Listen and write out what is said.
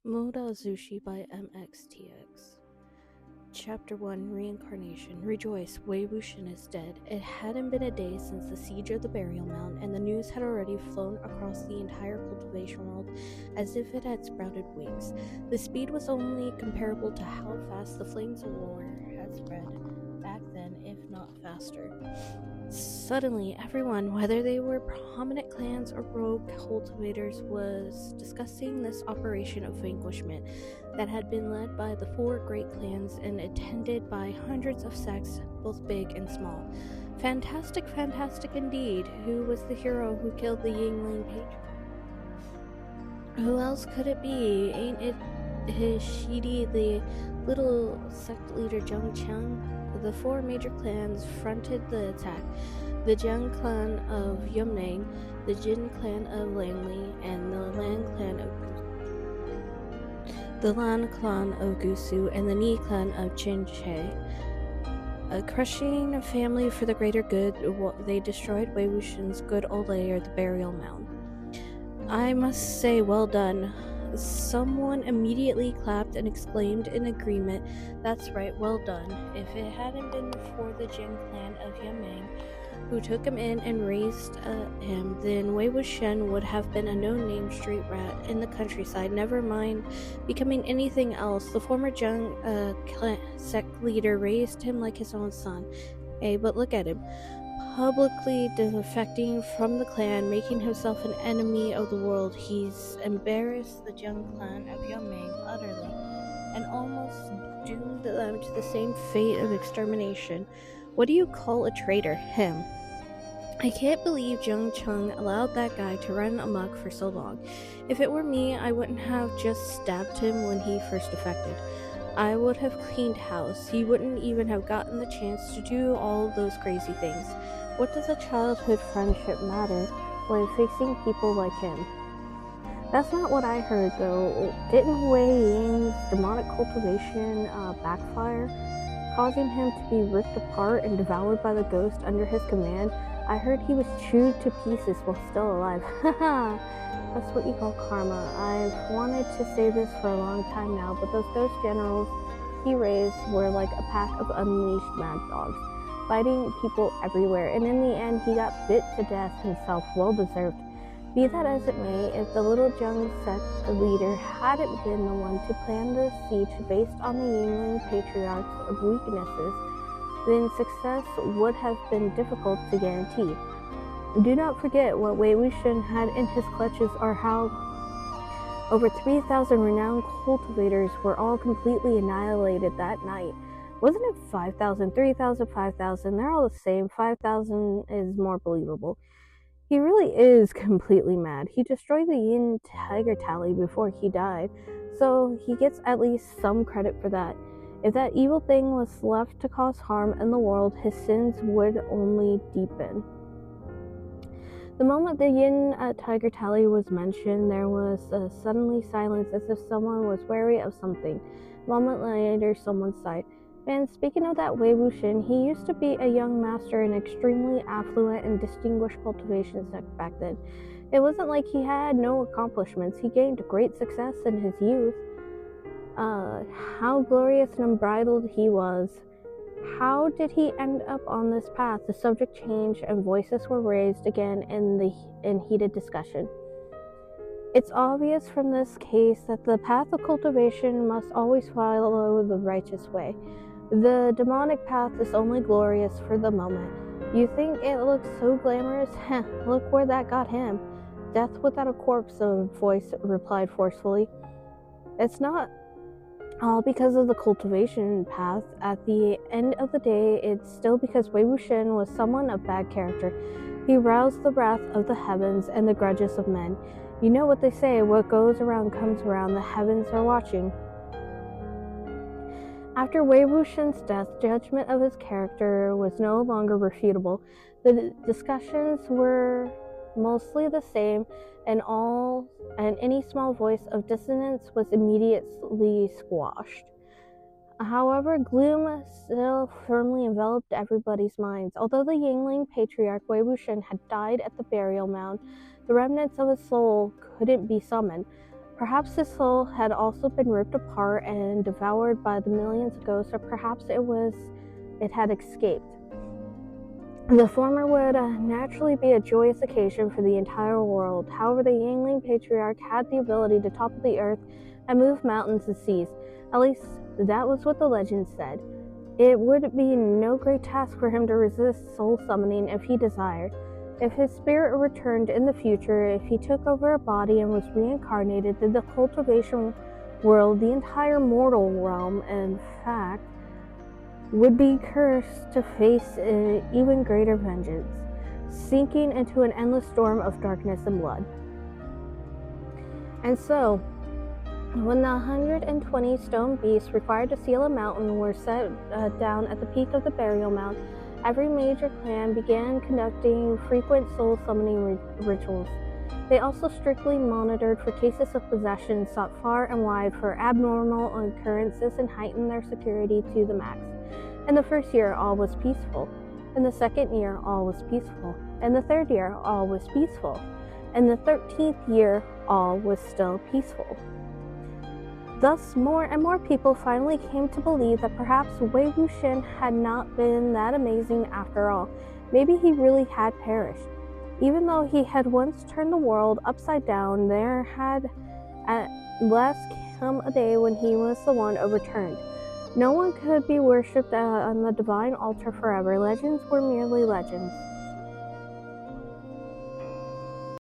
Moda Zushi by MXTX. Chapter 1 Reincarnation. Rejoice, Wei Wuxian is dead. It hadn't been a day since the siege of the burial mound, and the news had already flown across the entire cultivation world as if it had sprouted wings. The speed was only comparable to how fast the flames of war had spread back then, if not faster. Suddenly, everyone, whether they were prominent clans or rogue cultivators, was discussing this operation of vanquishment that had been led by the four great clans and attended by hundreds of sects, both big and small. Fantastic, fantastic indeed. Who was the hero who killed the Yingling patriarch? Who else could it be? Ain't it Hishidi, the little sect leader Zheng Cheng? The four major clans fronted the attack: the Jiang clan of Yunnan, the Jin clan of Langli, and the Lan clan of Gusu, and the Ni clan of Qinche. A crushing family for the greater good, they destroyed Wei Wuxian's good old lair, the burial mound. I must say, well done. Someone immediately clapped and exclaimed in agreement, "That's right, well done." If it hadn't been for the Jin clan of Yameng, who took him in and raised him, then Wei Wuxian would have been a no-name street rat in the countryside, never mind becoming anything else. The former Zheng sect leader raised him like his own son. Hey, but look at him, publicly defecting from the clan, making himself an enemy of the world. He's embarrassed the Zheng clan of Yunmeng utterly, and almost doomed them to the same fate of extermination. What do you call a traitor? Him. I can't believe Zheng Cheng allowed that guy to run amok for so long. If it were me, I wouldn't have just stabbed him when he first defected. I would have cleaned house. He wouldn't even have gotten the chance to do all those crazy things. What does a childhood friendship matter when facing people like him? That's not what I heard, though. Didn't Wei Ying's demonic cultivation backfire, causing him to be ripped apart and devoured by the ghost under his command? I heard he was chewed to pieces while still alive. Haha! That's what you call karma. I've wanted to say this for a long time now, but those ghost generals he raised were like a pack of unleashed mad dogs, biting people everywhere, and in the end he got bit to death himself, well deserved. Be that as it may, if the little Zheng sect leader hadn't been the one to plan the siege based on the Yingling patriarch's weaknesses, then success would have been difficult to guarantee. Do not forget what Wei Wuxian had in his clutches, or how over 3,000 renowned cultivators were all completely annihilated that night. Wasn't it 5,000, 3,000, 5,000? They're all the same. 5,000 is more believable. He really is completely mad. He destroyed the Yin Tiger Tally before he died, so he gets at least some credit for that. If that evil thing was left to cause harm in the world, his sins would only deepen. The moment the Yin Tiger Tally was mentioned, there was suddenly silence, as if someone was wary of something. A moment later, someone sighed. And speaking of that Wei Wuxian, he used to be a young master in extremely affluent and distinguished cultivation sect back then. It wasn't like he had no accomplishments. He gained great success in his youth. How glorious and unbridled he was. How did he end up on this path? The subject changed and voices were raised again in heated discussion. It's obvious from this case that the path of cultivation must always follow the righteous way. The demonic path is only glorious for the moment. You think it looks so glamorous? Heh, look where that got him. Death without a corpse, a voice replied forcefully. It's not all because of the cultivation path. At the end of the day, it's still because Wei Wuxian was someone of bad character. He roused the wrath of the heavens and the grudges of men. You know what they say, what goes around comes around. The heavens are watching. After Wei Wuxian's death, judgment of his character was no longer refutable. The discussions were mostly the same, and any small voice of dissonance was immediately squashed. However, gloom still firmly enveloped everybody's minds. Although the Yingling patriarch Wei Wuxian had died at the burial mound, the remnants of his soul couldn't be summoned. Perhaps his soul had also been ripped apart and devoured by the millions of ghosts, or perhaps it had escaped. The former would naturally be a joyous occasion for the entire world. However, the Yangling patriarch had the ability to topple the earth and move mountains and seas. At least that was what the legend said. It would be no great task for him to resist soul summoning if he desired. If his spirit returned in the future, if he took over a body and was reincarnated, then the cultivation world, the entire mortal realm, in fact, would be cursed to face an even greater vengeance, sinking into an endless storm of darkness and blood. And so, when the 120 stone beasts required to seal a mountain were set down at the peak of the burial mound, every major clan began conducting frequent soul summoning rituals. They also strictly monitored for cases of possession, sought far and wide for abnormal occurrences, and heightened their security to the max. In the first year, all was peaceful. In the second year, all was peaceful. In the third year, all was peaceful. In the 13th year, all was still peaceful. Thus, more and more people finally came to believe that perhaps Wei Wuxian had not been that amazing after all. Maybe he really had perished. Even though he had once turned the world upside down, there had at last come a day when he was the one overturned. No one could be worshipped on the divine altar forever. Legends were merely legends.